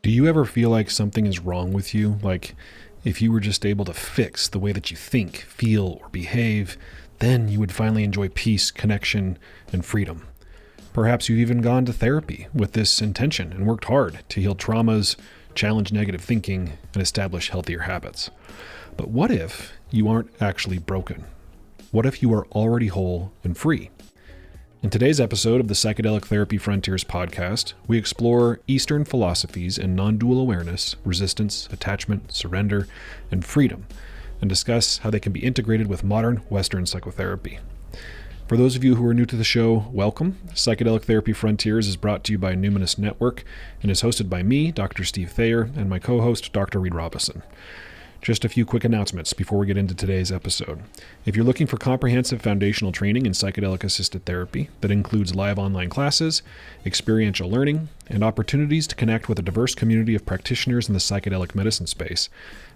Do you ever feel like something is wrong with you? Like if you were just able to fix the way that you think, feel, or behave, then you would finally enjoy peace, connection, and freedom. Perhaps you've even gone to therapy with this intention and worked hard to heal traumas, challenge negative thinking, and establish healthier habits. But what if you aren't actually broken? What if you are already whole and free? In today's episode of the Psychedelic Therapy Frontiers podcast, we explore Eastern philosophies and non-dual awareness, resistance, attachment, surrender, and freedom, and discuss how they can be integrated with modern Western psychotherapy. For those of you who are new to the show, welcome. Psychedelic Therapy Frontiers is brought to you by Numinous Network and is hosted by me, Dr. Steve Thayer, and my co-host, Dr. Reid Robison. Just a few quick announcements before we get into today's episode. If you're looking for comprehensive foundational training in psychedelic-assisted therapy that includes live online classes, experiential learning, and opportunities to connect with a diverse community of practitioners in the psychedelic medicine space,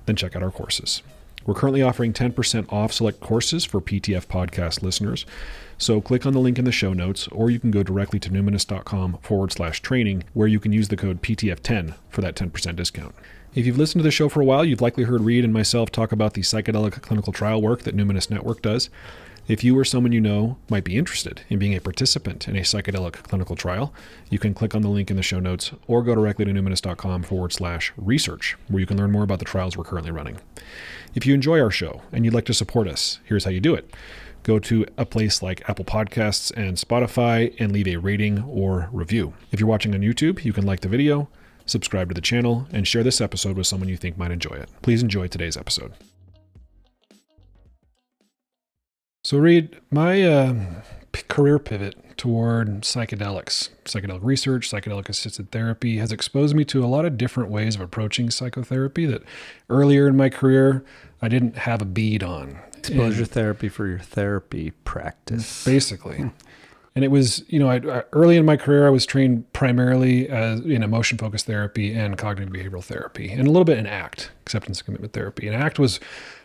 then check out our courses. We're currently offering 10% off select courses for PTF podcast listeners, so click on the link in the show notes, or you can go directly to numinous.com/training, where you can use the code PTF10 for that 10% discount. If you've listened to the show for a while, you've likely heard Reid and myself talk about the psychedelic clinical trial work that Numinous Network does. If you or someone you know might be interested in being a participant in a psychedelic clinical trial, you can click on the link in the show notes or go directly to numinous.com/research, where you can learn more about the trials we're currently running. If you enjoy our show and you'd like to support us, here's how you do it. Go to a place like Apple Podcasts and Spotify and leave a rating or review. If you're watching on YouTube, you can like the video, subscribe to the channel, and share this episode with someone you think might enjoy it. Please enjoy today's episode. So Reid, my career pivot toward psychedelics, psychedelic research, psychedelic-assisted therapy has exposed me to a lot of different ways of approaching psychotherapy that earlier in my career I didn't have a bead on. Exposure therapy for your therapy practice. Basically. And it was, early in my career, I was trained primarily in emotion-focused therapy and cognitive behavioral therapy, and a little bit in ACT, acceptance and commitment therapy. And ACT was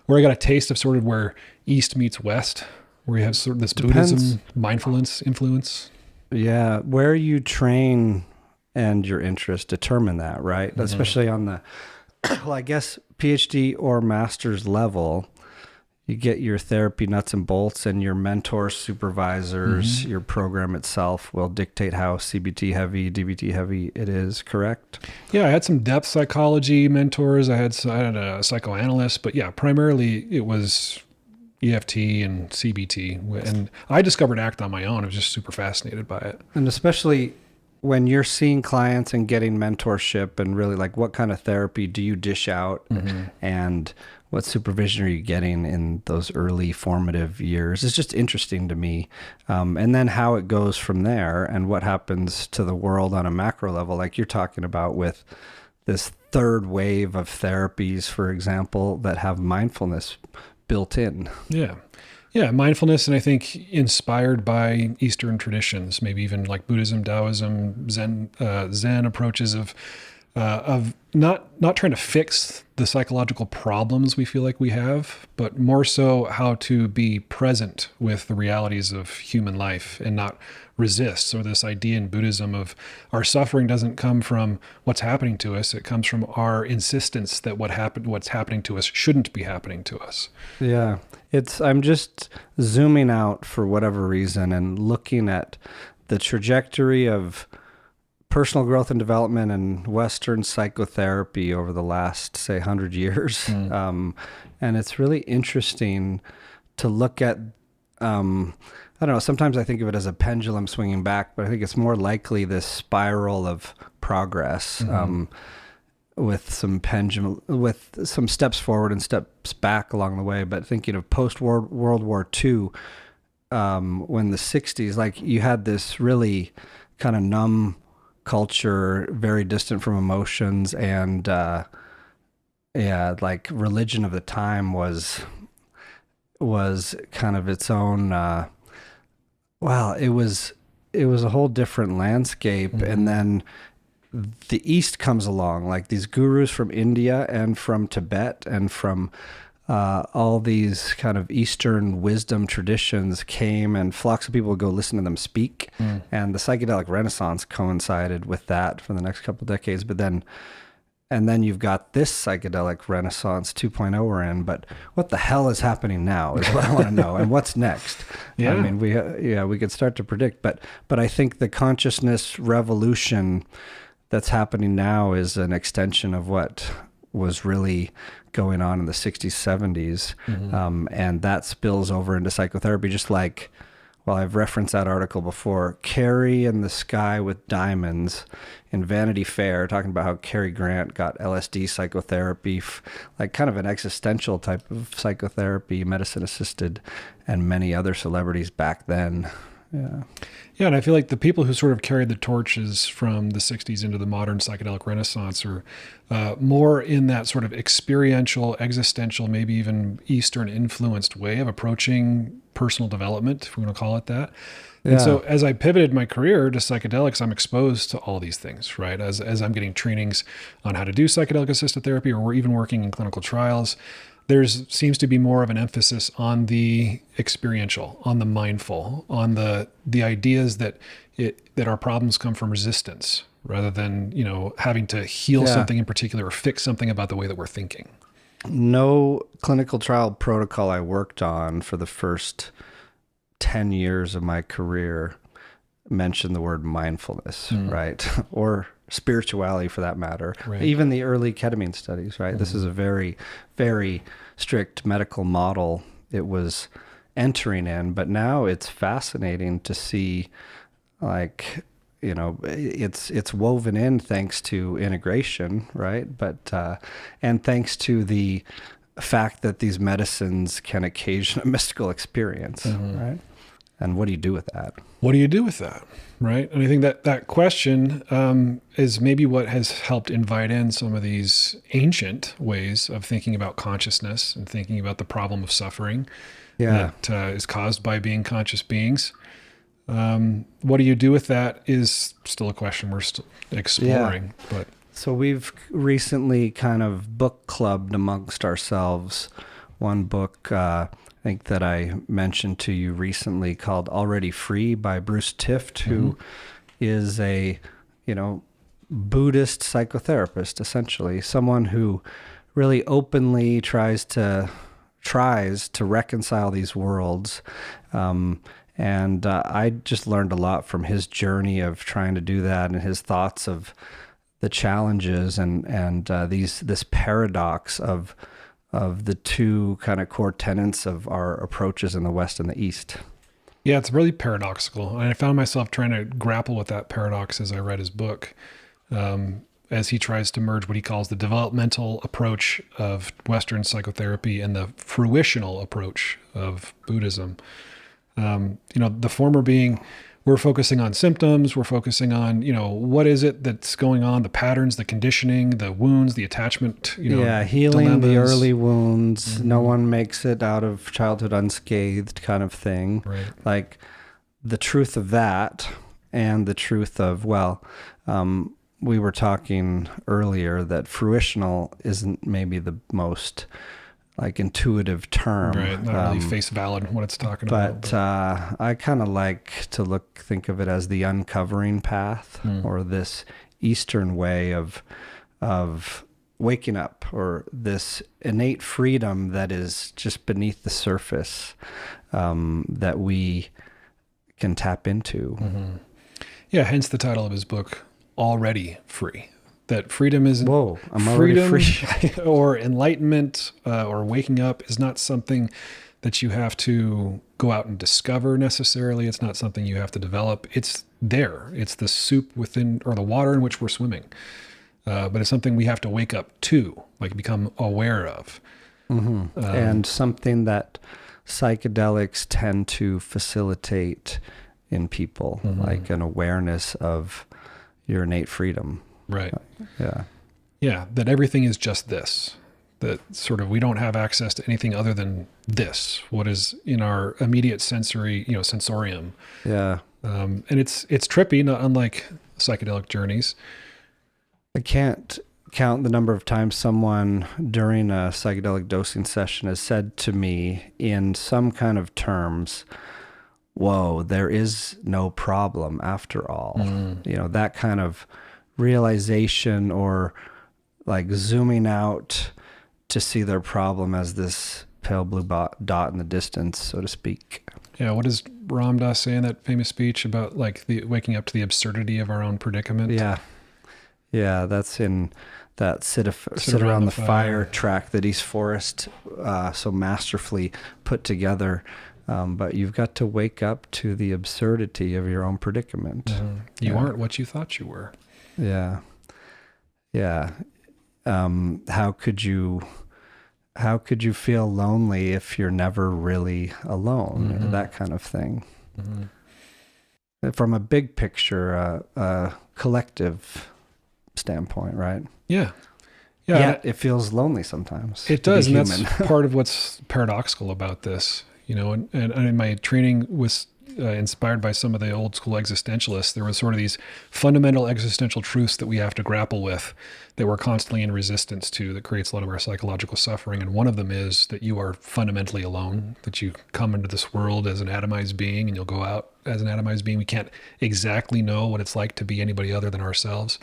where I got a taste of sort of where East meets West, where you have sort of this Buddhism, mindfulness influence. Yeah, where you train and your interests determine that, right? Mm-hmm. Especially on the, well, I guess PhD or master's level. You get your therapy nuts and bolts, and your mentors, supervisors, your program itself will dictate how CBT heavy, DBT heavy it is, correct? Yeah, I had some depth psychology mentors. I had a psychoanalyst, but yeah, primarily it was EFT and CBT. And I discovered ACT on my own. I was just super fascinated by it. And especially when you're seeing clients and getting mentorship and really like what kind of therapy do you dish out and what supervision are you getting in those early formative years? It's just interesting to me. And then how it goes from there and what happens to the world on a macro level, like you're talking about with this third wave of therapies, for example, that have mindfulness built in. Yeah. Yeah, mindfulness, and I think inspired by Eastern traditions, maybe even like Buddhism, Taoism, Zen approaches of not trying to fix the psychological problems we feel like we have, but more so how to be present with the realities of human life and not resist. So this idea in Buddhism of our suffering doesn't come from what's happening to us. It comes from our insistence that what's happening to us shouldn't be happening to us. Yeah. I'm just zooming out for whatever reason and looking at the trajectory of personal growth and development and Western psychotherapy over the last, say, 100 years. And it's really interesting to look at, I don't know, sometimes I think of it as a pendulum swinging back, but I think it's more likely this spiral of progress with some steps forward and steps back along the way. But thinking of post-World War II, when the 60s, like you had this really kind of numb culture, very distant from emotions, and like religion of the time was kind of its own it was a whole different landscape. And then the East comes along, like these gurus from India and from Tibet and from all these kind of Eastern wisdom traditions came, and flocks of people would go listen to them speak. And the psychedelic renaissance coincided with that for the next couple of decades. But then And then you've got this psychedelic renaissance 2.0 we're in, but what the hell is happening now is what I want to know. And what's next? Yeah. I mean, we could start to predict, but I think the consciousness revolution that's happening now is an extension of what was really going on in the 60s, 70s. And that spills over into psychotherapy, just like, well, I've referenced that article before, Carrie in the Sky with Diamonds in Vanity Fair, talking about how Cary Grant got LSD psychotherapy, like kind of an existential type of psychotherapy, medicine assisted, and many other celebrities back then. Yeah. Yeah, and I feel like the people who sort of carried the torches from the 60s into the modern psychedelic renaissance are more in that sort of experiential, existential, maybe even Eastern influenced way of approaching personal development, if we want to call it that. And so as I pivoted my career to psychedelics, I'm exposed to all these things, right? As I'm getting trainings on how to do psychedelic-assisted therapy, or we're even working in clinical trials, there seems to be more of an emphasis on the experiential, on the mindful, on the ideas that our problems come from resistance rather than, having to heal something in particular or fix something about the way that we're thinking. No clinical trial protocol I worked on for the first 10 years of my career mentioned the word mindfulness, right? Or spirituality for that matter. Right. Even the early ketamine studies, right? This is a very, very strict medical model it was entering in, but now it's fascinating to see, like, it's woven in thanks to integration, right? But and thanks to the fact that these medicines can occasion a mystical experience, right? And what do you do with that? What do you do with that, right? And I think that question is maybe what has helped invite in some of these ancient ways of thinking about consciousness and thinking about the problem of suffering that is caused by being conscious beings. What do you do with that is still a question we're still exploring. But so we've recently kind of book clubbed amongst ourselves one book, I think that I mentioned to you recently, called Already Free by Bruce Tift, who is a, Buddhist psychotherapist, essentially, someone who really openly tries to reconcile these worlds. And I just learned a lot from his journey of trying to do that and his thoughts of the challenges and this paradox of the two kind of core tenets of our approaches in the West and the East. Yeah, it's really paradoxical. And I found myself trying to grapple with that paradox as I read his book, as he tries to merge what he calls the developmental approach of Western psychotherapy and the fruitional approach of Buddhism. The former being, we're focusing on symptoms, we're focusing on, what is it that's going on, the patterns, the conditioning, the wounds, the attachment, healing dilemmas. The early wounds. No one makes it out of childhood unscathed kind of thing. Right. Like the truth of that and the truth of, we were talking earlier that fruitional isn't maybe the most intuitive term. Right, not really face valid what it's talking about. But I kind of like to think of it as the uncovering path, or this Eastern way of waking up, or this innate freedom that is just beneath the surface, that we can tap into. Yeah, hence the title of his book, Already Free. That freedom isn't I'm already free. Or enlightenment, or waking up is not something that you have to go out and discover necessarily. It's not something you have to develop. It's there. It's the soup within, or the water in which we're swimming. But it's something we have to wake up to, become aware of. And something that psychedelics tend to facilitate in people, like an awareness of your innate freedom. Right. Yeah. Yeah. That everything is just this, that sort of, we don't have access to anything other than this, what is in our immediate sensory, sensorium. Yeah. And it's trippy, not unlike psychedelic journeys. I can't count the number of times someone during a psychedelic dosing session has said to me in some kind of terms, whoa, there is no problem after all. That kind of realization, or like zooming out to see their problem as this pale blue dot in the distance, so to speak. Yeah, what does Ram Dass say in that famous speech about like the waking up to the absurdity of our own predicament? Yeah, that's in that sit around the fire track that East Forest so masterfully put together. But you've got to wake up to the absurdity of your own predicament. Mm-hmm. You aren't what you thought you were. Yeah. How could you feel lonely if you're never really alone? Mm-hmm. That kind of thing. Mm-hmm. From a big picture, collective standpoint, right? Yeah. Yet it feels lonely sometimes. It does, and that's part of what's paradoxical about this. And in my training was inspired by some of the old school existentialists. There was sort of these fundamental existential truths that we have to grapple with, that we're constantly in resistance to, that creates a lot of our psychological suffering. And one of them is that you are fundamentally alone, that you come into this world as an atomized being and you'll go out as an atomized being. We can't exactly know what it's like to be anybody other than ourselves.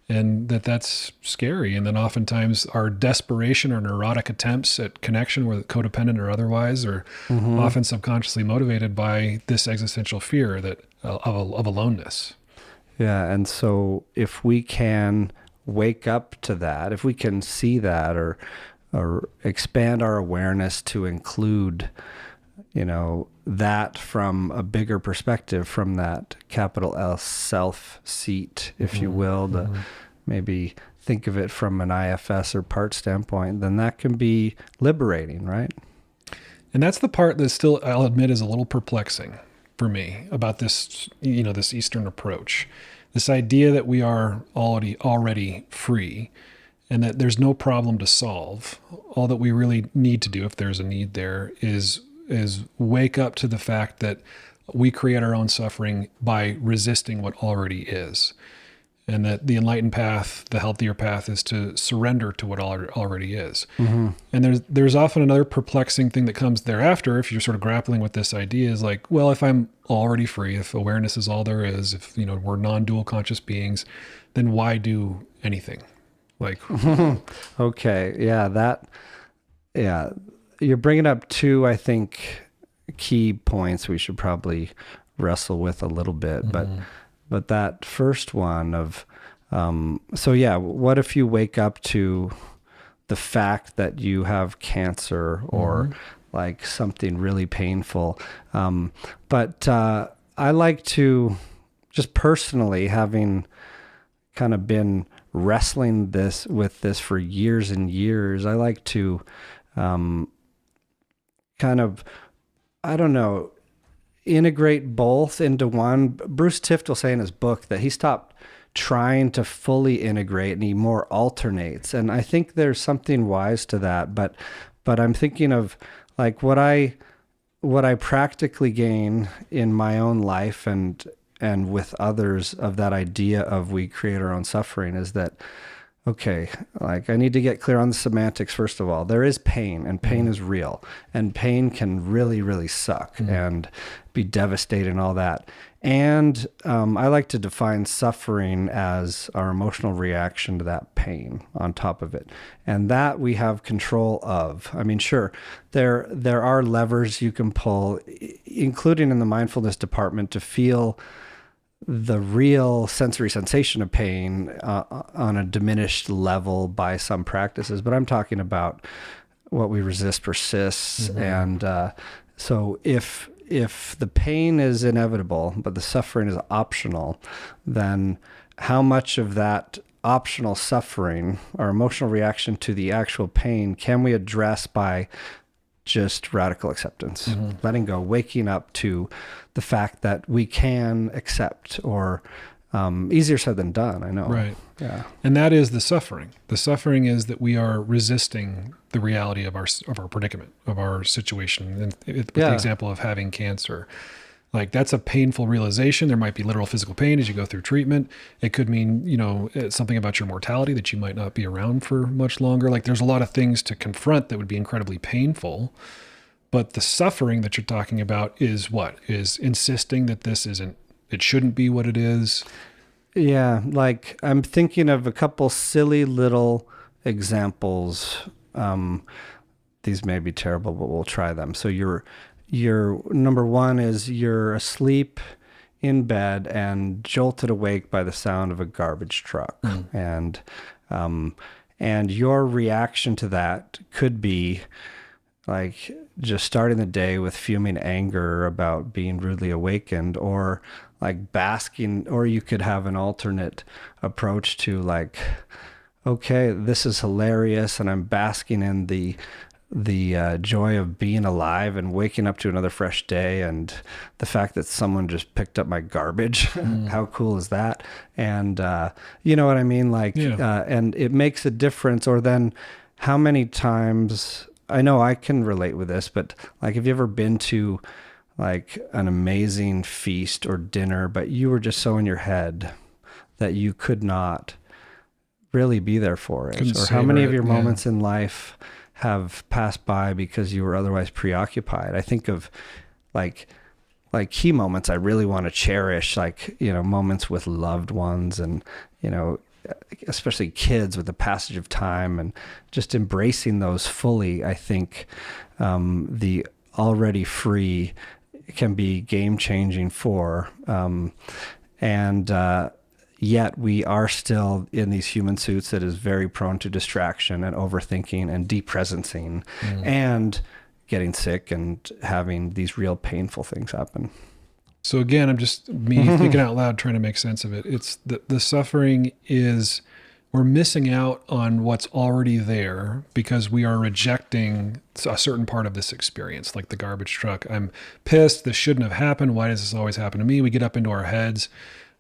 And that's scary. And then oftentimes our desperation or neurotic attempts at connection, whether codependent or otherwise, are often subconsciously motivated by this existential fear that of aloneness. Yeah, and so if we can wake up to that, if we can see that or expand our awareness to include, that from a bigger perspective, from that capital L self seat, if you will, maybe think of it from an IFS or part standpoint, then that can be liberating, right? And that's the part that still, I'll admit, is a little perplexing for me about this, this Eastern approach. This idea that we are already free and that there's no problem to solve. All that we really need to do, if there's a need there, is wake up to the fact that we create our own suffering by resisting what already is. And that the enlightened path, the healthier path, is to surrender to what already is. Mm-hmm. And there's often another perplexing thing that comes thereafter if you're sort of grappling with this idea is like, well, if I'm already free, if awareness is all there is, if we're non-dual conscious beings, then why do anything? Like, okay, you're bringing up two, I think, key points we should probably wrestle with a little bit, But that first one of, what if you wake up to the fact that you have cancer or like something really painful? But I like to, just personally, having kind of been wrestling with this for years and years, I like to integrate both into one. Bruce Tift will say in his book that he stopped trying to fully integrate and he more alternates. And I think there's something wise to that. But I'm thinking of like what I practically gain in my own life and with others of that idea of we create our own suffering is that, okay, like I need to get clear on the semantics. First of all, there is pain, and pain is real, and pain can really, really suck and be devastating and all that. And I like to define suffering as our emotional reaction to that pain on top of it. And that we have control of. I mean, sure, there are levers you can pull, including in the mindfulness department, to feel the real sensory sensation of pain on a diminished level by some practices. But I'm talking about what we resist persists. And so if the pain is inevitable, but the suffering is optional, then how much of that optional suffering, our emotional reaction to the actual pain, can we address by just radical acceptance, letting go, waking up to the fact that we can accept, or easier said than done, I know. Right. Yeah. And that is the suffering. The suffering is that we are resisting the reality of our predicament, of our situation. And with the example of having cancer, like that's a painful realization. There might be literal physical pain as you go through treatment. It could mean, something about your mortality, that you might not be around for much longer. Like there's a lot of things to confront that would be incredibly painful. But the suffering that you're talking about is what? Is insisting that it shouldn't be what it is. Yeah. Like I'm thinking of a couple silly little examples. These may be terrible, but we'll try them. So your number one is you're asleep in bed and jolted awake by the sound of a garbage truck. And your reaction to that could be like just starting the day with fuming anger about being rudely awakened, or like basking, or you could have an alternate approach to like, okay, this is hilarious and I'm basking in the joy of being alive and waking up to another fresh day, and the fact that someone just picked up my garbage. How cool is that? And you know what I mean? Like, and it makes a difference. Or then how many times, I know I can relate with this, but like, have you ever been to like an amazing feast or dinner, but you were just so in your head that you could not really be there for it? Or how many of your moments in life have passed by because you were otherwise preoccupied? I think of like key moments I really want to cherish, like, you know, moments with loved ones, and, you know, especially kids, with the passage of time, and just embracing those fully. I think the already free can be game changing for, yet we are still in these human suits that is very prone to distraction and overthinking and depresencing and getting sick and having these real painful things happen. So again, I'm just me thinking out loud, trying to make sense of it. It's the suffering is, we're missing out on what's already there because we are rejecting a certain part of this experience, like the garbage truck. I'm pissed. This shouldn't have happened. Why does this always happen to me? We get up into our heads.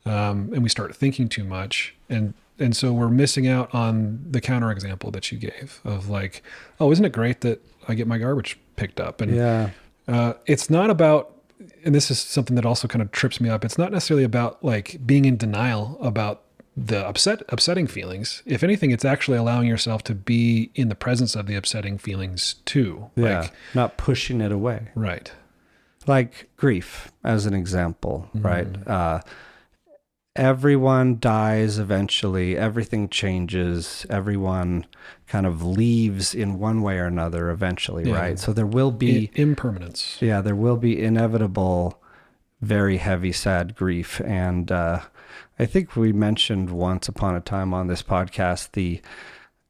And we start thinking too much. And so we're missing out on the counterexample that you gave of like, oh, isn't it great that I get my garbage picked up? And it's not about, and this is something that also kind of trips me up, it's not necessarily about like being in denial about the upsetting feelings. If anything, it's actually allowing yourself to be in the presence of the upsetting feelings too. Yeah, like, not pushing it away. Right. Like grief, as an example, right? Everyone dies eventually. Everything changes. Everyone kind of leaves in one way or another eventually, right? So there will be impermanence. Yeah, there will be inevitable, very heavy, sad grief. And I think we mentioned once upon a time on this podcast the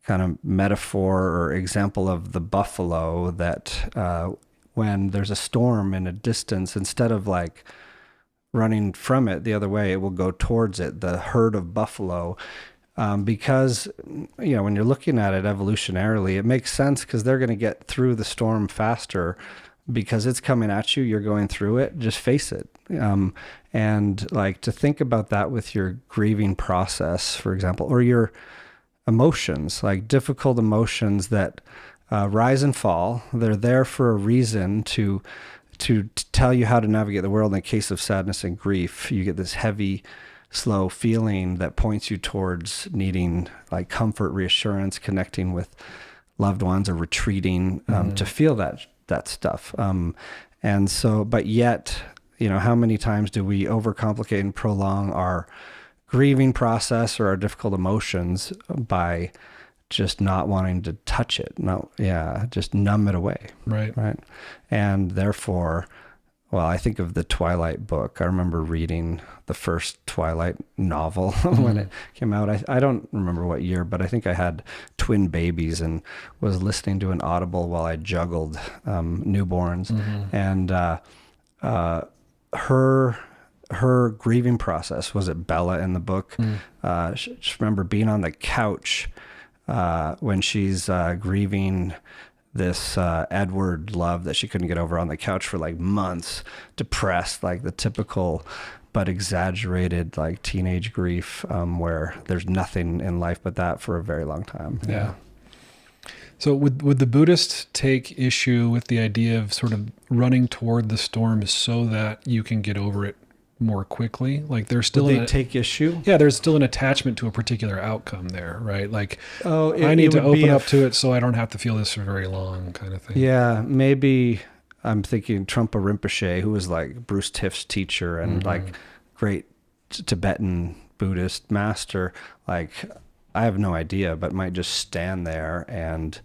kind of metaphor or example of the buffalo that when there's a storm in a distance, instead of like running from it the other way, it will go towards it, the herd of buffalo, because, you know, when you're looking at it evolutionarily, it makes sense because they're going to get through the storm faster because it's coming at you, you're going through it, just face it. And like to think about that with your grieving process, for example, or your emotions, like difficult emotions that rise and fall. They're there for a reason to tell you how to navigate the world. In the case of sadness and grief, you get this heavy, slow feeling that points you towards needing like comfort, reassurance, connecting with loved ones, or retreating to feel that stuff. And so, but yet, you know, how many times do we overcomplicate and prolong our grieving process or our difficult emotions by just not wanting to touch it, just numb it away. Right. And therefore, well, I think of the Twilight book. I remember reading the first Twilight novel when it came out. I don't remember what year, but I think I had twin babies and was listening to an Audible while I juggled newborns. And her grieving process, was it Bella in the book? Just remember being on the couch when she's grieving this Edward love that she couldn't get over, on the couch for like months, depressed, like the typical but exaggerated like teenage grief, where there's nothing in life but that for a very long time. Yeah. So would the Buddhist take issue with the idea of sort of running toward the storm so that you can get over it more quickly? Like there's still take issue? Yeah, there's still an attachment to a particular outcome there, right? Like, I need to open up to it so I don't have to feel this for very long, kind of thing. Yeah, maybe I'm thinking Trungpa Rinpoche, who was like Bruce Tiff's teacher and like great Tibetan Buddhist master. Like I have no idea, but might just stand there and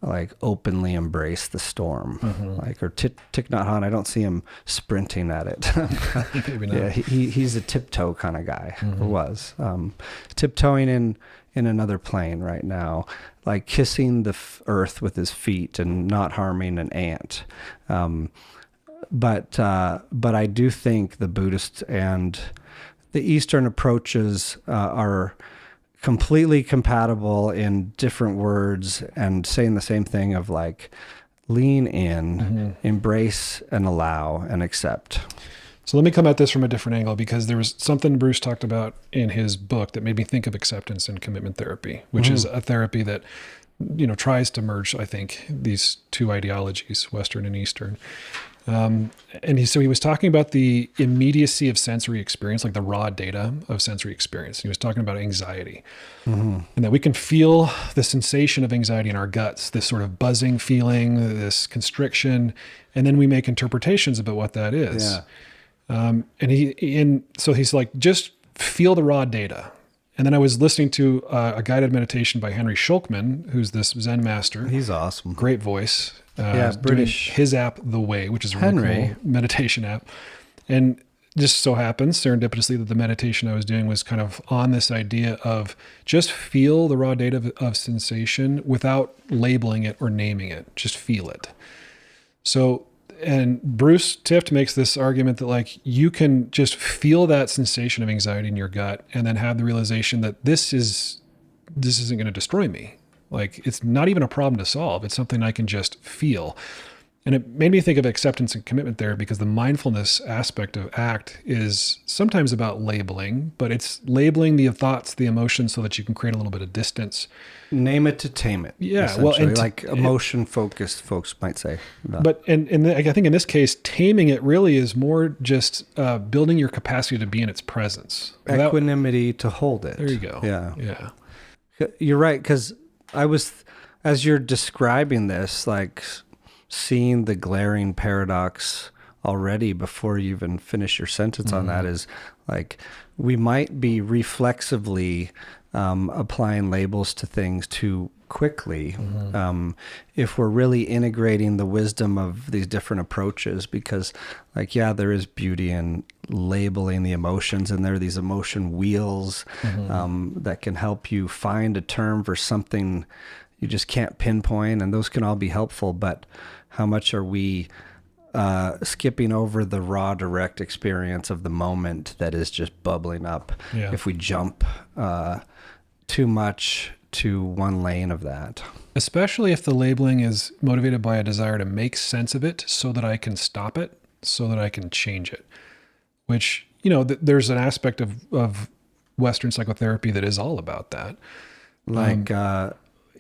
like openly embrace the storm. Like, or Thich Nhat Hanh, I don't see him sprinting at it. Maybe not. Yeah, he's a tiptoe kind of guy, or was. Tiptoeing in another plane right now, like kissing the earth with his feet and not harming an ant. But I do think the Buddhist and the Eastern approaches are completely compatible in different words and saying the same thing of like lean in, embrace and allow and accept. So let me come at this from a different angle, because there was something Bruce talked about in his book that made me think of acceptance and commitment therapy, which is a therapy that, tries to merge, I think, these two ideologies, Western and Eastern. So he was talking about the immediacy of sensory experience, like the raw data of sensory experience. He was talking about anxiety, and that we can feel the sensation of anxiety in our guts, this sort of buzzing feeling, this constriction, and then we make interpretations about what that is. Yeah. So he's like, just feel the raw data. And then I was listening to a guided meditation by Henry Shulkman, who's this Zen master. He's awesome. Great voice. British. His app, The Way, which is a really cool meditation app. And just so happens, serendipitously, that the meditation I was doing was kind of on this idea of just feel the raw data of sensation without labeling it or naming it. Just feel it. So, and Bruce Tift makes this argument that like you can just feel that sensation of anxiety in your gut and then have the realization that this isn't going to destroy me. Like, it's not even a problem to solve. It's something I can just feel. And it made me think of acceptance and commitment there, because the mindfulness aspect of ACT is sometimes about labeling, but it's labeling the thoughts, the emotions, so that you can create a little bit of distance. Name it to tame it. Yeah. Well, and like emotion focused folks might say. But I think in this case, taming it really is more just building your capacity to be in its presence. Equanimity to hold it. There you go. Yeah. You're right. 'Cause as you're describing this, like seeing the glaring paradox already before you even finish your sentence on that is like, we might be reflexively applying labels to things too quickly if we're really integrating the wisdom of these different approaches, because like, yeah, there is beauty in labeling the emotions, and there are these emotion wheels that can help you find a term for something you just can't pinpoint, and those can all be helpful. But how much are we skipping over the raw, direct experience of the moment that is just bubbling up if we jump too much to one lane of that? Especially if the labeling is motivated by a desire to make sense of it so that I can stop it, so that I can change it, which, there's an aspect of Western psychotherapy that is all about that. Like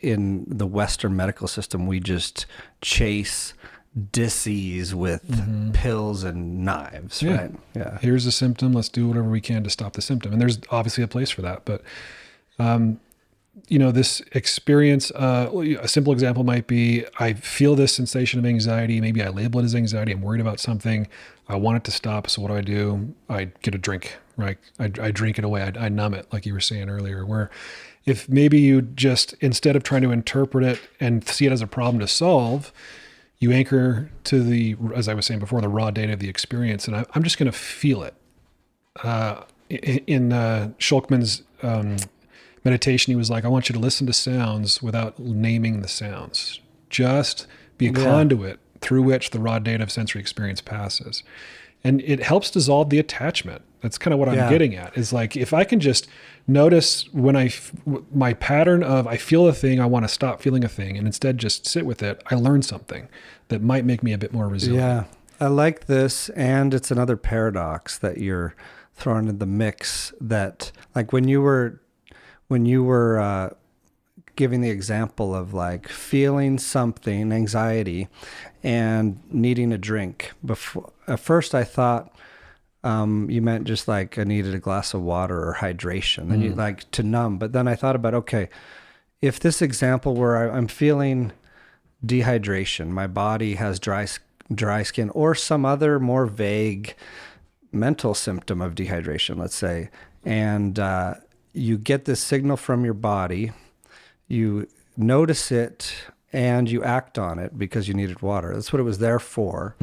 in the Western medical system, we just chase disease with pills and knives, right? Yeah. Here's a symptom. Let's do whatever we can to stop the symptom. And there's obviously a place for that. But, this experience, a simple example might be, I feel this sensation of anxiety. Maybe I label it as anxiety. I'm worried about something. I want it to stop. So what do? I get a drink, right? I drink it away. I numb it, like you were saying earlier, where if maybe you just, instead of trying to interpret it and see it as a problem to solve, you anchor to the, as I was saying before, the raw data of the experience, and I'm just going to feel it. In Shulkman's meditation, he was like, I want you to listen to sounds without naming the sounds. Just be a conduit through which the raw data of sensory experience passes. And it helps dissolve the attachment. That's kind of what I'm getting at, is like, if I can just notice when my pattern of I feel a thing, I want to stop feeling a thing, and instead just sit with it, I learn something that might make me a bit more resilient. Yeah, I like this. And it's another paradox that you're throwing in the mix, that like when you were giving the example of like feeling something, anxiety, and needing a drink. Before, at first I thought you meant just like I needed a glass of water or hydration, and you like to numb. But then I thought about, okay, if this example where I'm feeling dehydration, my body has dry skin, or some other more vague mental symptom of dehydration, let's say, and you get this signal from your body, you notice it, and you act on it because you needed water. That's what it was there for.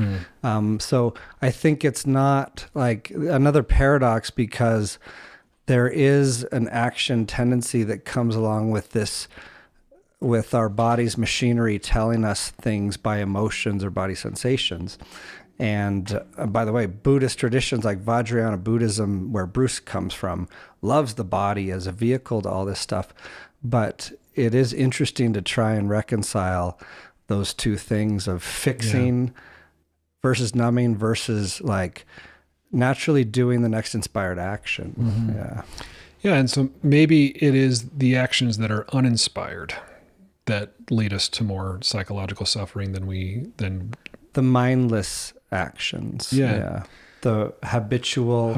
So I think it's not like another paradox, because there is an action tendency that comes along with this, with our body's machinery telling us things by emotions or body sensations. And by the way, Buddhist traditions like Vajrayana Buddhism, where Bruce comes from, loves the body as a vehicle to all this stuff. But it is interesting to try and reconcile those two things of fixing versus numbing versus like naturally doing the next inspired action. Yeah. And so maybe it is the actions that are uninspired that lead us to more psychological suffering than the mindless actions. The habitual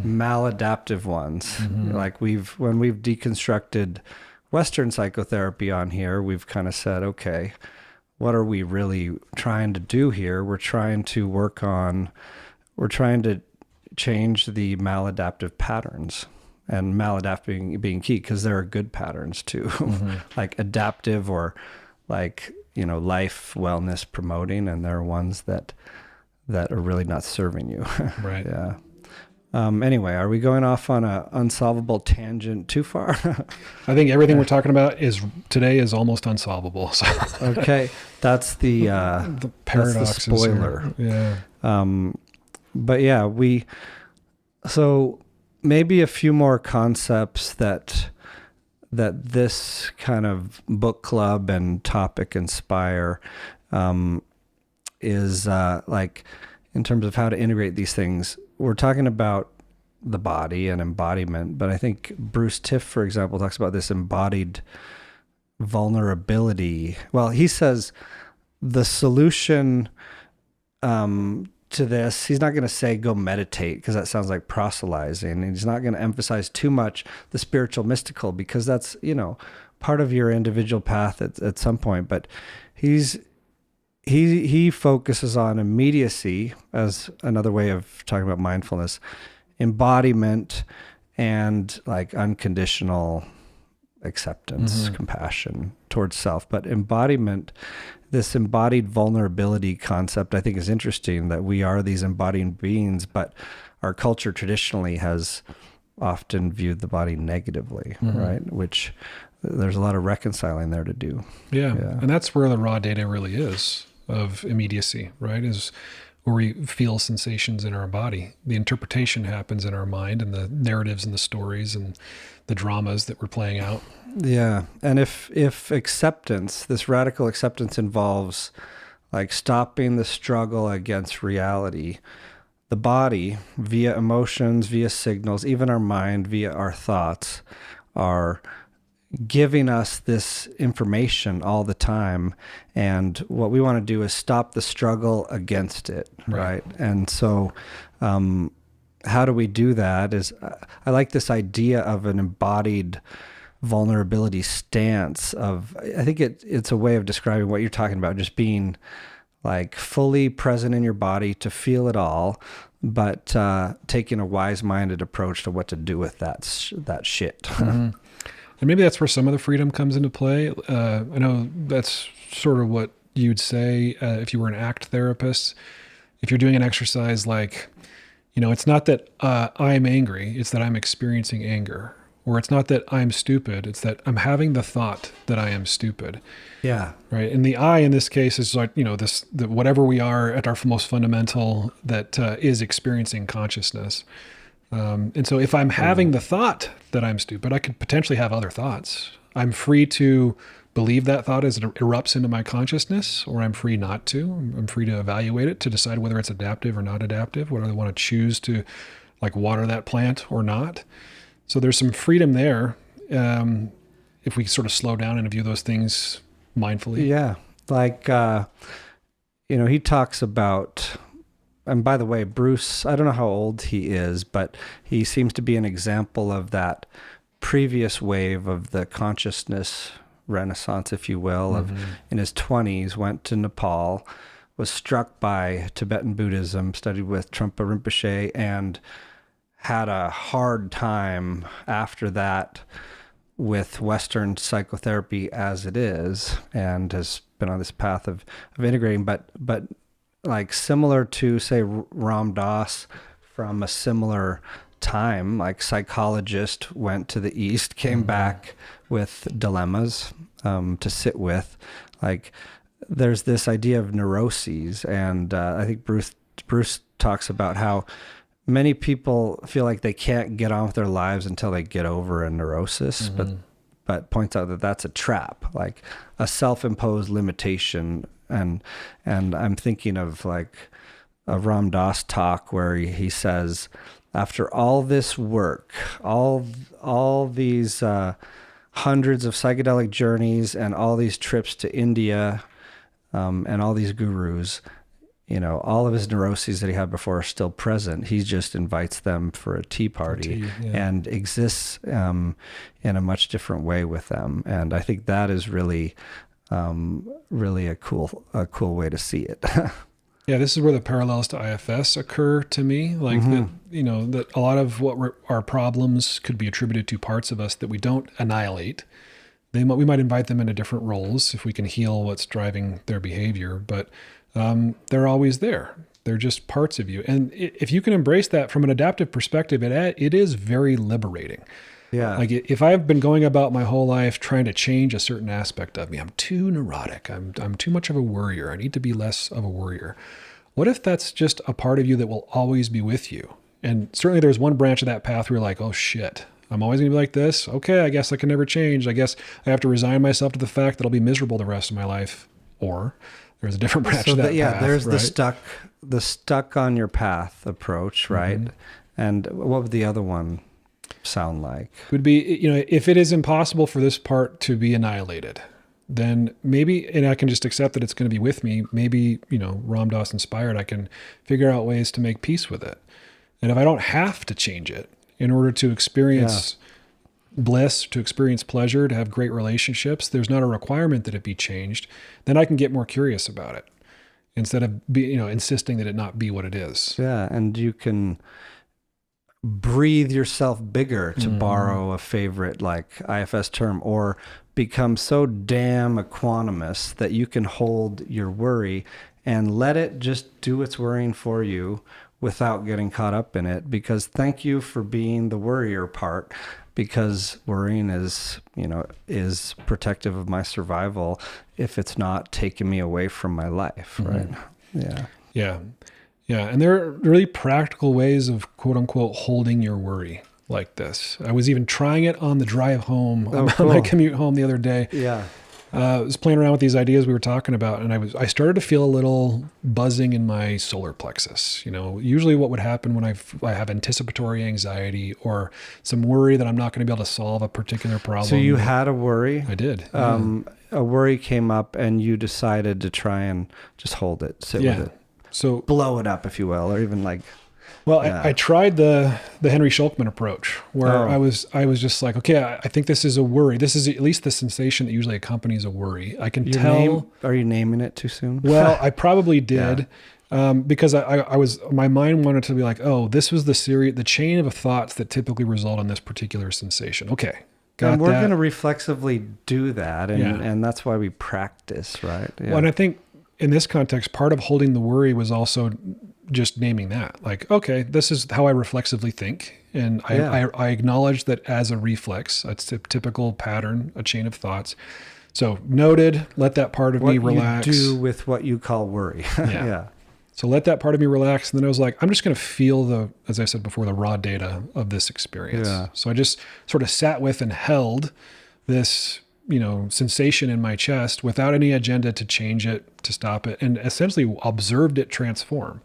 maladaptive ones. Like when we've deconstructed Western psychotherapy on here, we've kind of said, okay, what are we really trying to do here? We're trying to change the maladaptive patterns, and maladaptive being key, because there are good patterns too, like adaptive or like, life wellness promoting, and there are ones that are really not serving you. Right. Yeah. Anyway, are we going off on a unsolvable tangent too far? I think everything we're talking about today is almost unsolvable. So. Okay. That's the paradox. That's the spoiler. Yeah. But yeah, so maybe a few more concepts that this kind of book club and topic inspire, is like in terms of how to integrate these things. We're talking about the body and embodiment, but I think Bruce Tiff, for example, talks about this embodied vulnerability. Well, he says the solution to this, he's not going to say go meditate, because that sounds like proselytizing. And he's not going to emphasize too much the spiritual mystical, because that's, part of your individual path at some point. But he focuses on immediacy as another way of talking about mindfulness, embodiment, and like unconditional acceptance, compassion towards self. But embodiment, this embodied vulnerability concept, I think is interesting, that we are these embodied beings, but our culture traditionally has often viewed the body negatively, right? Which there's a lot of reconciling there to do. Yeah. And that's where the raw data really is, of immediacy, right? Is where we feel sensations in our body. The interpretation happens in our mind, and the narratives and the stories and the dramas that we're playing out. Yeah. And if acceptance, this radical acceptance, involves like stopping the struggle against reality, the body, via emotions, via signals, even our mind, via our thoughts, are giving us this information all the time. And what we want to do is stop the struggle against it, right? And so how do we do that? Is I like this idea of an embodied vulnerability stance of, I think it's a way of describing what you're talking about, just being like fully present in your body to feel it all, but taking a wise-minded approach to what to do with that shit. And maybe that's where some of the freedom comes into play. I know that's sort of what you'd say if you were an ACT therapist. If you're doing an exercise like, it's not that I'm angry, it's that I'm experiencing anger. Or it's not that I'm stupid, it's that I'm having the thought that I am stupid. Yeah. Right. And the I in this case is like, whatever we are at our most fundamental that is experiencing consciousness. And so if I'm having the thought that I'm stupid, I could potentially have other thoughts. I'm free to believe that thought as it erupts into my consciousness, or I'm free not to. I'm free to evaluate it, to decide whether it's adaptive or not adaptive, whether I want to choose to like water that plant or not. So there's some freedom there if we sort of slow down and view those things mindfully. Yeah. Like, he talks about, and by the way, Bruce, I don't know how old he is, but he seems to be an example of that previous wave of the consciousness renaissance, if you will, of in his 20s, went to Nepal, was struck by Tibetan Buddhism, studied with Trungpa Rinpoche, and had a hard time after that with Western psychotherapy as it is, and has been on this path of integrating, but like similar to, say, Ram Dass from a similar time, like psychologist went to the East, came back with dilemmas to sit with. Like there's this idea of neuroses, and I think Bruce talks about how many people feel like they can't get on with their lives until they get over a neurosis, but points out that that's a trap, like a self-imposed limitation. And I'm thinking of like a Ram Dass talk where he says, after all this work, all these hundreds of psychedelic journeys and all these trips to India, and all these gurus, all of his neuroses that he had before are still present. He just invites them for a tea party and exists in a much different way with them. And I think that is really a cool way to see it. Yeah, this is where the parallels to IFS occur to me. Like that, that a lot of what our problems could be attributed to parts of us that we don't annihilate. We might invite them into different roles if we can heal what's driving their behavior, but they're always there. They're just parts of you. And if you can embrace that from an adaptive perspective, it is very liberating. Yeah. Like if I've been going about my whole life trying to change a certain aspect of me, I'm too neurotic. I'm too much of a worrier. I need to be less of a worrier. What if that's just a part of you that will always be with you? And certainly there's one branch of that path where you're like, oh shit, I'm always going to be like this. Okay, I guess I can never change. I guess I have to resign myself to the fact that I'll be miserable the rest of my life. Or there's a different branch of that path. There's right? the stuck on your path approach, right? And what would the other one sound like? Would be, if it is impossible for this part to be annihilated, then maybe, and I can just accept that it's going to be with me, maybe, Ram Dass inspired, I can figure out ways to make peace with it. And if I don't have to change it in order to experience bliss, to experience pleasure, to have great relationships, there's not a requirement that it be changed, then I can get more curious about it instead of insisting that it not be what it is. Yeah. And you can breathe yourself bigger, to borrow a favorite like IFS term, or become so damn equanimous that you can hold your worry and let it just do its worrying for you without getting caught up in it. Because thank you for being the worrier part, because worrying is protective of my survival if it's not taking me away from my life, right? Yeah, and there are really practical ways of quote unquote holding your worry like this. I was even trying it on the drive home, on my commute home the other day. Yeah. I was playing around with these ideas we were talking about, and I started to feel a little buzzing in my solar plexus. Usually what would happen when I have anticipatory anxiety or some worry that I'm not going to be able to solve a particular problem. So you had a worry? I did. A worry came up and you decided to try and just hold it, sit with it. So blow it up, if you will, or even like... Well, I tried the Henry Shulkman approach, where I was just like, okay, I think this is a worry. This is at least the sensation that usually accompanies a worry. I can tell. Are you naming it too soon? Well, I probably did, because my mind wanted to be like, oh, this was the chain of thoughts that typically result in this particular sensation. Okay, got and we're that. going to reflexively do that, and that's why we practice, right? Yeah. Well, and I think in this context, part of holding the worry was also just naming that, like, okay, this is how I reflexively think. And I acknowledge that as a reflex, it's a typical pattern, a chain of thoughts. So noted, let that part of me relax. What you do with what you call worry. Yeah. So let that part of me relax. And then I was like, I'm just going to feel as I said before, the raw data of this experience. Yeah. So I just sort of sat with and held this, sensation in my chest without any agenda to change it, to stop it, and essentially observed it transform.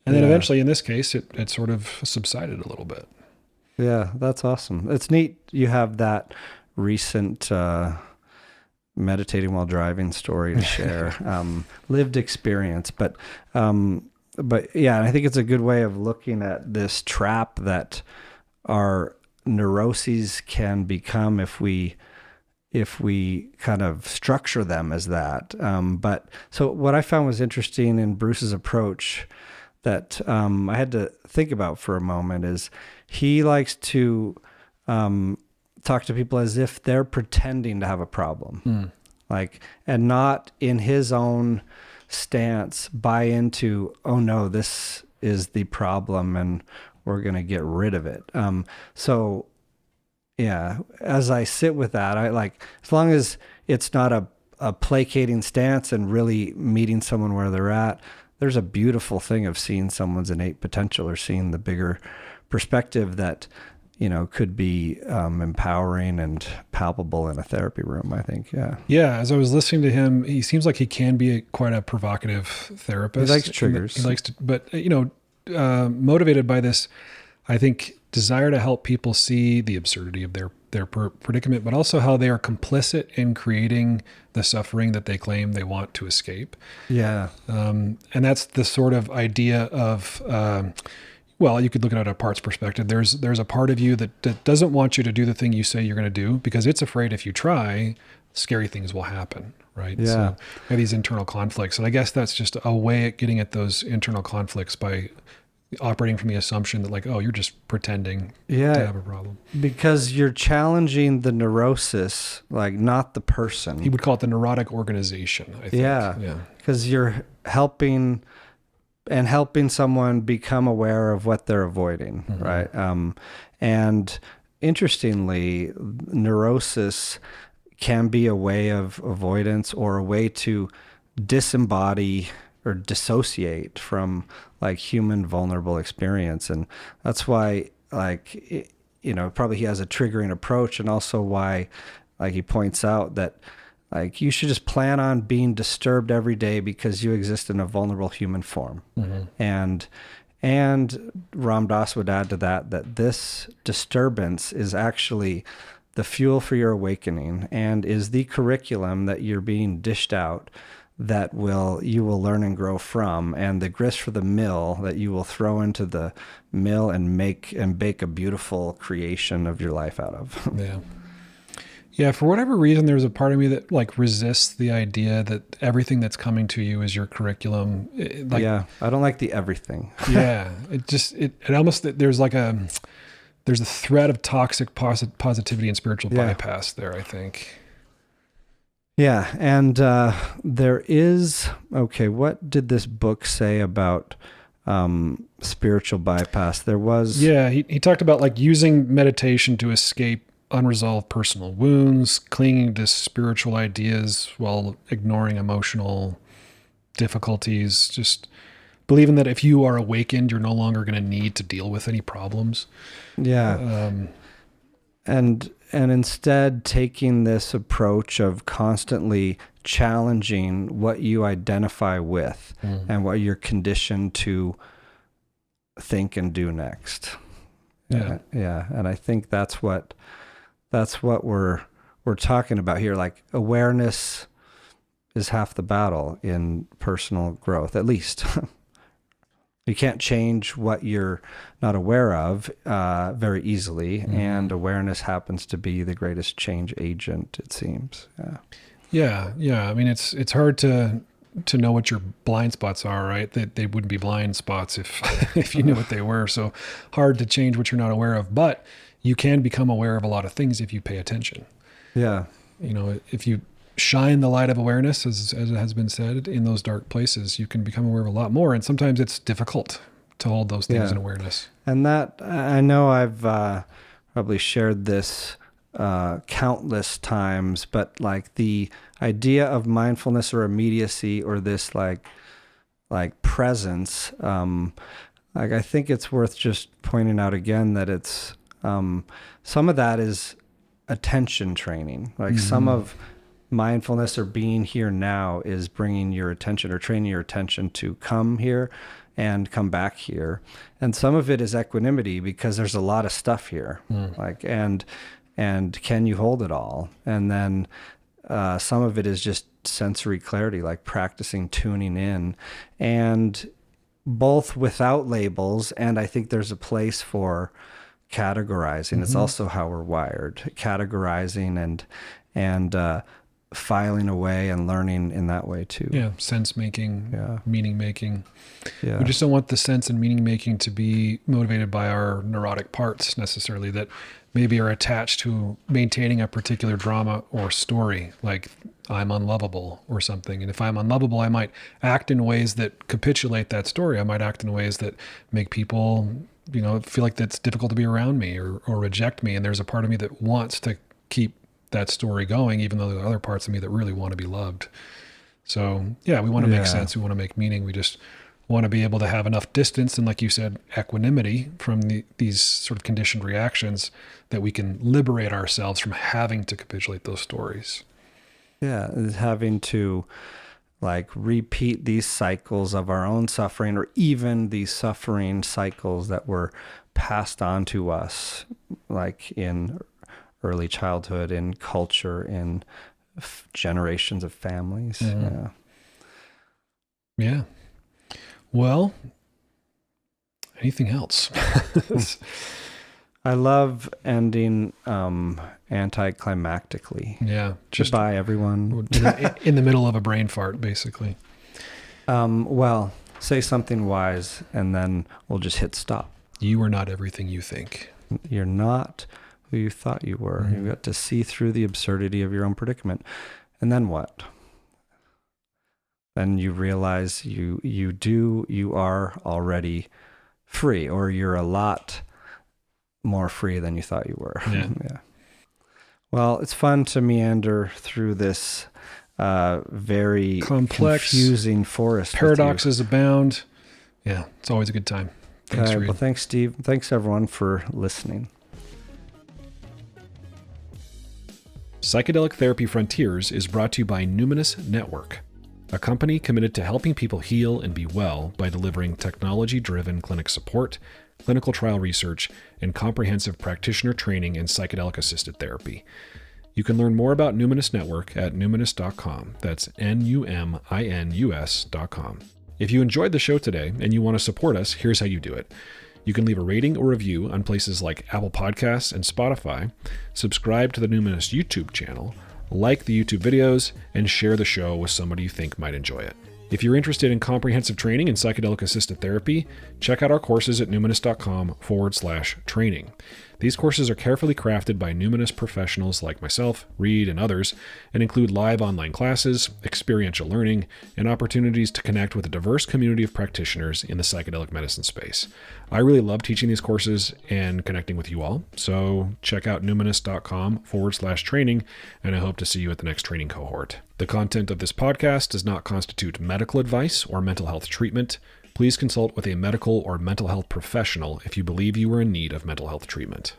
And then eventually, in this case, it sort of subsided a little bit. Yeah, that's awesome. It's neat you have that recent meditating while driving story to share, lived experience. But yeah, I think it's a good way of looking at this trap that our neuroses can become if we kind of structure them as that. But so what I found was interesting in Bruce's approach, that I had to think about for a moment is he likes to talk to people as if they're pretending to have a problem, like, and not in his own stance buy into, oh no, this is the problem and we're going to get rid of it. So yeah, as I sit with that, I like, as long as it's not a placating stance and really meeting someone where they're at, there's a beautiful thing of seeing someone's innate potential or seeing the bigger perspective that, you know, could be empowering and palpable in a therapy room, I think. Yeah. Yeah. As I was listening to him, he seems like he can be quite a provocative therapist. He likes triggers. He likes to, but you know, motivated by this, I think, desire to help people see the absurdity of their predicament, but also how they are complicit in creating the suffering that they claim they want to escape. Yeah. And that's the sort of idea of, well, you could look at it at a part's perspective. There's a part of you that doesn't want you to do the thing you say you're going to do because it's afraid if you try, scary things will happen, right? Yeah. So you have these internal conflicts. And I guess that's just a way at getting at those internal conflicts by operating from the assumption that, like, oh, you're just pretending to have a problem. Because you're challenging the neurosis, like, not the person. He would call it the neurotic organization, I think. Yeah. Because you're helping someone become aware of what they're avoiding, right? And interestingly, neurosis can be a way of avoidance or a way to disembody or dissociate from like human vulnerable experience. And that's why, like, you know, probably he has a triggering approach, and also why, like, he points out that, like, you should just plan on being disturbed every day because you exist in a vulnerable human form. And Ram Dass would add to that this disturbance is actually the fuel for your awakening and is the curriculum that you're being dished out that you will learn and grow from, and the grist for the mill that you will throw into the mill and make and bake a beautiful creation of your life out of. Yeah, for whatever reason, there's a part of me that, like, resists the idea that everything that's coming to you is your curriculum. I don't like the everything. Yeah, it almost, there's a thread of toxic positivity and spiritual bypass there, I think. Yeah, and there is, what did this book say about spiritual bypass? There was... Yeah, he talked about, like, using meditation to escape unresolved personal wounds, clinging to spiritual ideas while ignoring emotional difficulties, just believing that if you are awakened, you're no longer going to need to deal with any problems. Yeah. And instead taking this approach of constantly challenging what you identify with and what you're conditioned to think and do next. Yeah. And I think that's what we're talking about here. Like, awareness is half the battle in personal growth, at least. You can't change what you're not aware of very easily, and awareness happens to be the greatest change agent, it seems. Yeah. I mean, it's hard to know what your blind spots are, right? They wouldn't be blind spots if you knew what they were. So hard to change what you're not aware of, but you can become aware of a lot of things if you pay attention. Yeah. You know, if you shine the light of awareness, as it has been said, in those dark places, you can become aware of a lot more. And sometimes it's difficult to hold those things in awareness. And that, I know I've probably shared this countless times, but like the idea of mindfulness or immediacy or this like presence, like, I think it's worth just pointing out again that it's, some of that is attention training. Like some of mindfulness or being here now is bringing your attention or training your attention to come here and come back here. And some of it is equanimity because there's a lot of stuff here. Like, and can you hold it all? And then, some of it is just sensory clarity, like practicing tuning in, and both without labels. And I think there's a place for categorizing. It's also how we're wired, categorizing and filing away and learning in that way too. Yeah, sense making, Yeah. meaning making. Yeah. We just don't want the sense and meaning making to be motivated by our neurotic parts necessarily that maybe are attached to maintaining a particular drama or story, like I'm unlovable or something. And if I'm unlovable, I might act in ways that capitulate that story. I might act in ways that make people, feel like that's difficult to be around me or reject me. And there's a part of me that wants to keep that story going, even though there are other parts of me that really want to be loved. So yeah, we want to make sense. We want to make meaning. We just want to be able to have enough distance and, like you said, equanimity from these sort of conditioned reactions that we can liberate ourselves from having to capitulate those stories. Yeah, having to like repeat these cycles of our own suffering, or even these suffering cycles that were passed on to us, like in early childhood, in culture, in generations of families. Mm-hmm. Yeah. Well, anything else? I love ending anticlimactically. Yeah. Just goodbye, everyone. in the middle of a brain fart, basically. Well, say something wise, and then we'll just hit stop. You are not everything you think. You're not who you thought you were. Mm-hmm. You've got to see through the absurdity of your own predicament. And then what? Then you realize you are already free, or you're a lot more free than you thought you were. Yeah. Yeah. Well, it's fun to meander through this very complex, confusing forest. Paradoxes abound. Yeah, it's always a good time. Thanks, Reid. Well, thanks, Steve. Thanks, everyone, for listening. Psychedelic Therapy Frontiers is brought to you by Numinous Network, a company committed to helping people heal and be well by delivering technology-driven clinic support, clinical trial research, and comprehensive practitioner training in psychedelic-assisted therapy. You can learn more about Numinous Network at numinous.com. That's numinus.com. If you enjoyed the show today and you want to support us, here's how you do it. You can leave a rating or review on places like Apple Podcasts and Spotify, subscribe to the Numinous YouTube channel, like the YouTube videos, and share the show with somebody you think might enjoy it. If you're interested in comprehensive training in psychedelic-assisted therapy, check out our courses at numinous.com/training. These courses are carefully crafted by Numinous professionals like myself, Reid, and others, and include live online classes, experiential learning, and opportunities to connect with a diverse community of practitioners in the psychedelic medicine space. I really love teaching these courses and connecting with you all, so check out numinous.com/training, and I hope to see you at the next training cohort. The content of this podcast does not constitute medical advice or mental health treatment. Please consult with a medical or mental health professional if you believe you are in need of mental health treatment.